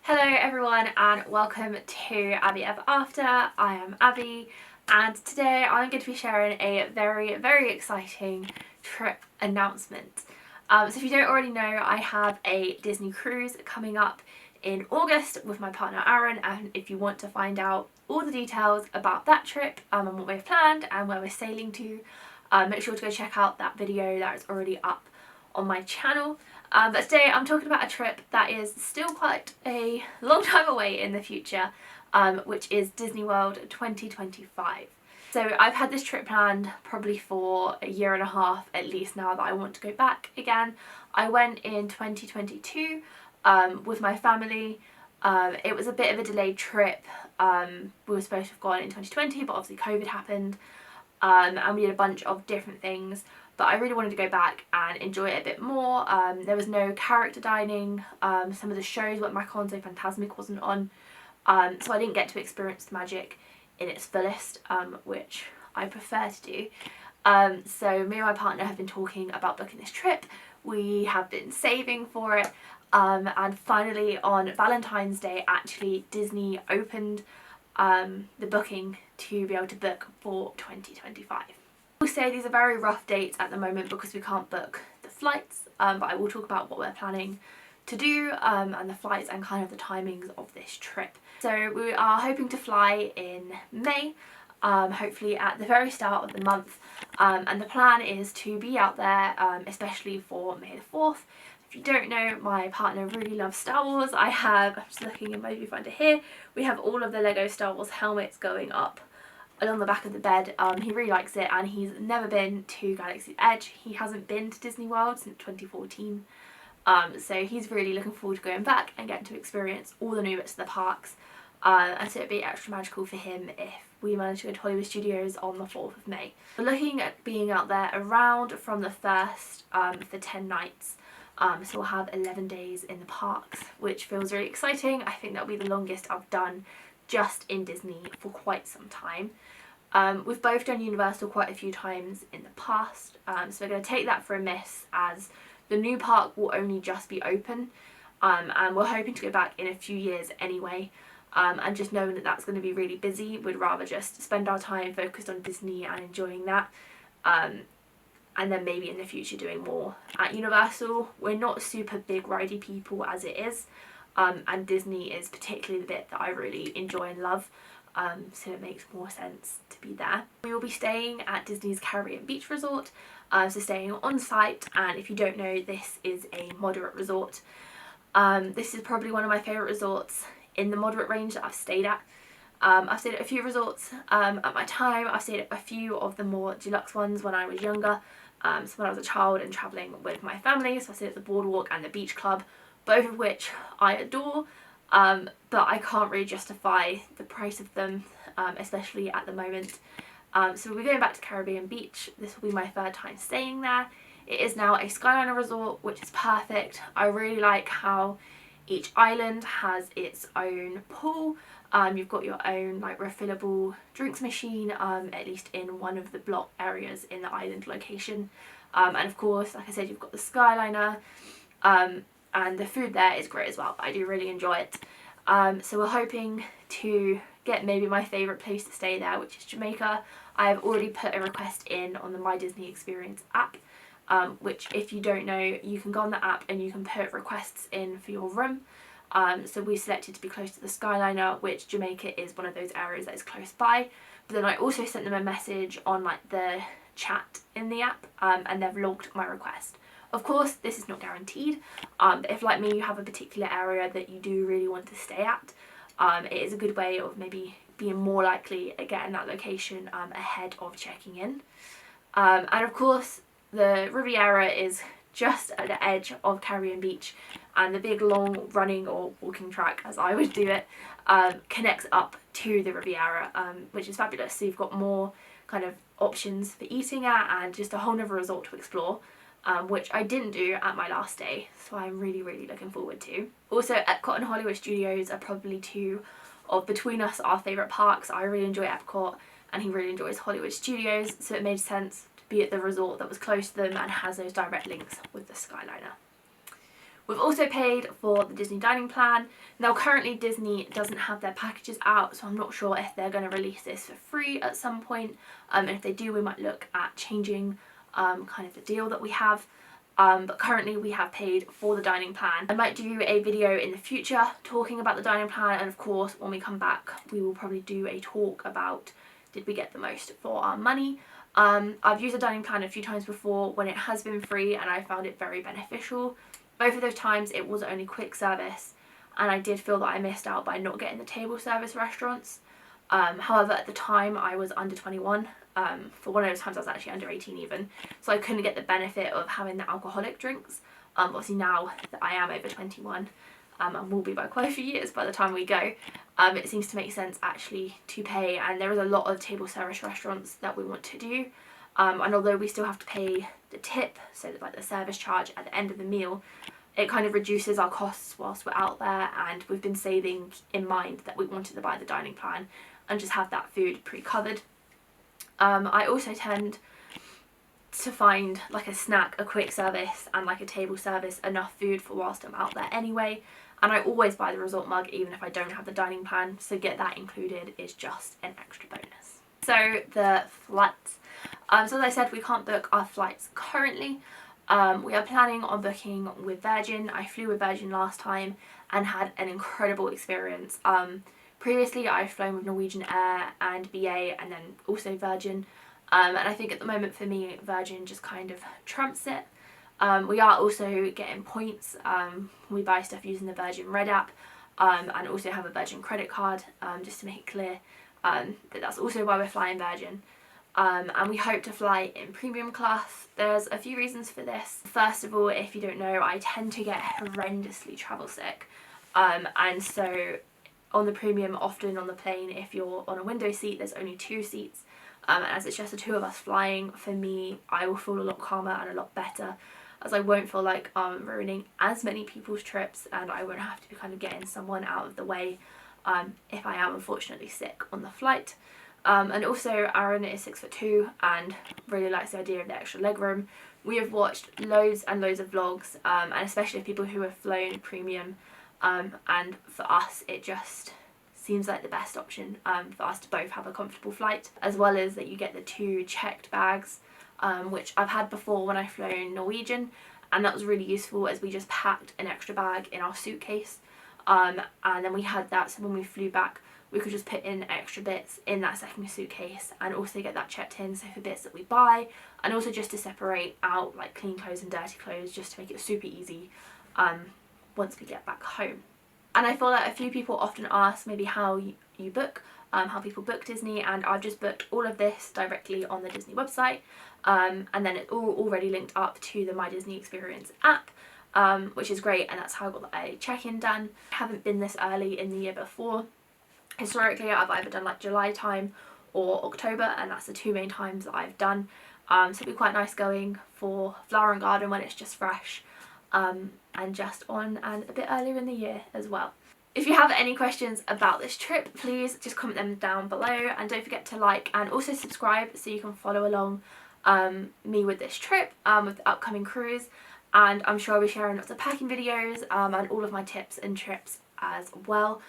Hello everyone and welcome to Abby Ever After. I am Abby and today I'm going to be sharing a very exciting trip announcement. So if you don't already know, I have a Disney cruise coming up in August with my partner Aaron, and if you want to find out all the details about that trip and what we've planned and where we're sailing to, make sure to go check out that video that is already up on my channel. But today I'm talking about a trip that is still quite a long time away in the future, which is Disney World 2025. So I've had this trip planned probably for a year and a half at least now that I want to go back again. I went in 2022 with my family. It was a bit of a delayed trip. We were supposed to have gone in 2020, but obviously COVID happened, and we did a bunch of different things. But I really wanted to go back and enjoy it a bit more. There was no character dining. Some of the shows went back on, so Fantasmic wasn't on. So I didn't get to experience the magic in its fullest, which I prefer to do. So me and my partner have been talking about booking this trip. We have been saving for it. And finally on Valentine's Day, actually, Disney opened the booking to be able to book for 2025. I will say these are very rough dates at the moment because we can't book the flights, but I will talk about what we're planning to do and the flights and kind of the timings of this trip. So we are hoping to fly in May, hopefully at the very start of the month, and the plan is to be out there especially for May the 4th. If you don't know, my partner really loves Star Wars. I'm just looking in my viewfinder here, we have all of the Lego Star Wars helmets going up along the back of the bed. He really likes it and he's never been to Galaxy's Edge. He hasn't been to Disney World since 2014. So he's really looking forward to going back and getting to experience all the new bits of the parks. And so it'd be extra magical for him if we manage to go to Hollywood Studios on the 4th of May. We're looking at being out there around from the 1st for 10 nights. So we'll have 11 days in the parks, which feels really exciting. I think that'll be the longest I've done just in Disney for quite some time. We've both done Universal quite a few times in the past, so we're going to take that for a miss as the new park will only just be open, and we're hoping to go back in a few years anyway, and just knowing that that's going to be really busy, we'd rather just spend our time focused on Disney and enjoying that, and then maybe in the future doing more at Universal. We're not super big ridey people as it is, and Disney is particularly the bit that I really enjoy and love. So it makes more sense to be there. We will be staying at Disney's Caribbean Beach Resort, so staying on site, and if you don't know, this is a moderate resort. This is probably one of my favourite resorts in the moderate range that I've stayed at. I've stayed at a few resorts at my time. I've stayed at a few of the more deluxe ones when I was younger, so when I was a child and travelling with my family. So I stayed at the Boardwalk and the Beach Club, both of which I adore. But I can't really justify the price of them, especially at the moment. So we'll be going back to Caribbean Beach. This will be my third time staying there. It is now a Skyliner resort, which is perfect. I really like how each island has its own pool. You've got your own like refillable drinks machine, at least in one of the block areas in the island location. And of course, like I said, you've got the Skyliner. And the food there is great as well. I do really enjoy it. So we're hoping to get maybe my favourite place to stay there, which is Jamaica. I have already put a request in on the My Disney Experience app, which if you don't know, you can go on the app and you can put requests in for your room. So we selected to be close to the Skyliner, which Jamaica is one of those areas that is close by. But then I also sent them a message on like the chat in the app, and they've logged my request. Of course, this is not guaranteed, but if like me you have a particular area that you do really want to stay at, it is a good way of maybe being more likely at getting that location ahead of checking in. And of course, the Riviera is just at the edge of Caribbean Beach, and the big long running or walking track, as I would do it, connects up to the Riviera, which is fabulous. So you've got more kind of options for eating at and just a whole other resort to explore. Which I didn't do at my last day, so I'm really looking forward to. Also, Epcot and Hollywood Studios are probably two of, between us, our favourite parks. I really enjoy Epcot and he really enjoys Hollywood Studios, so it made sense to be at the resort that was close to them and has those direct links with the Skyliner. We've also paid for the Disney dining plan. Now currently Disney doesn't have their packages out, so I'm not sure if they're going to release this for free at some point, and if they do we might look at changing kind of the deal that we have. But currently we have paid for the dining plan. I might do a video in the future talking about the dining plan, and of course when we come back we will probably do a talk about did we get the most for our money. I've used the dining plan a few times before when it has been free and I found it very beneficial. Both of those times it was only quick service, and I did feel that I missed out by not getting the table service restaurants. However, at the time I was under 21. For one of those times I was actually under 18 even, so I couldn't get the benefit of having the alcoholic drinks. Obviously now that I am over 21, and will be by quite a few years by the time we go, it seems to make sense actually to pay, and there is a lot of table service restaurants that we want to do. And although we still have to pay the tip, so that, like the service charge at the end of the meal, it kind of reduces our costs whilst we're out there, and we've been saving in mind that we wanted to buy the dining plan and just have that food pre-covered. I also tend to find like a snack, a quick service and like a table service enough food for whilst I'm out there anyway, and I always buy the resort mug even if I don't have the dining plan, so get that included is just an extra bonus. So the flights. So as I said, we can't book our flights currently. We are planning on booking with Virgin. I flew with Virgin last time and had an incredible experience. Previously I've flown with Norwegian Air and BA and then also Virgin, and I think at the moment for me Virgin just kind of trumps it. We are also getting points. We buy stuff using the Virgin Red app, and also have a Virgin credit card, just to make it clear that that's also why we're flying Virgin. And we hope to fly in premium class. There's a few reasons for this. First of all, if you don't know, I tend to get horrendously travel sick, and so on the premium, often on the plane, if you're on a window seat, there's only 2 seats, and as it's just the 2 of us flying, for me I will feel a lot calmer and a lot better, as I won't feel like I'm ruining as many people's trips, and I won't have to be kind of getting someone out of the way if I am unfortunately sick on the flight. And also Aaron is 6'2" and really likes the idea of the extra legroom. We have watched loads and loads of vlogs, and especially people who have flown premium, and for us it just seems like the best option for us to both have a comfortable flight, as well as that you get the 2 checked bags, which I've had before when I've flown Norwegian, and that was really useful as we just packed an extra bag in our suitcase, and then we had that so when we flew back we could just put in extra bits in that second suitcase and also get that checked in, so for bits that we buy, and also just to separate out like clean clothes and dirty clothes, just to make it super easy once we get back home. And I feel that a few people often ask maybe how you book, how people book Disney, and I've just booked all of this directly on the Disney website, and then it's all already linked up to the My Disney Experience app, which is great, and that's how I got a check-in done. I haven't been this early in the year before. Historically I've either done like July time or October, and that's the 2 main times that I've done, so it'd be quite nice going for Flower and Garden when it's just fresh, and just on and a bit earlier in the year as well. If you have any questions about this trip, please just comment them down below, and don't forget to like and also subscribe so you can follow along me with this trip, with the upcoming cruise, and I'm sure I'll be sharing lots of packing videos and all of my tips and trips as well.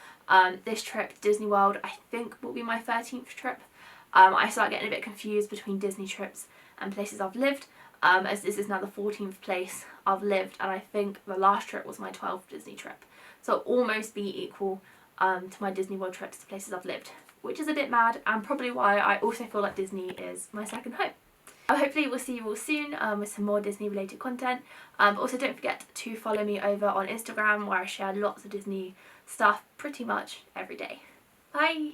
This trip, Disney World, I think will be my 13th trip. I start getting a bit confused between Disney trips and places I've lived, as this is now the 14th place I've lived, and I think the last trip was my 12th Disney trip. So it'll almost be equal to my Disney World trips to places I've lived, which is a bit mad, and probably why I also feel like Disney is my second home. Hopefully we'll see you all soon with some more Disney related content. But also don't forget to follow me over on Instagram, where I share lots of Disney stuff pretty much every day. Bye!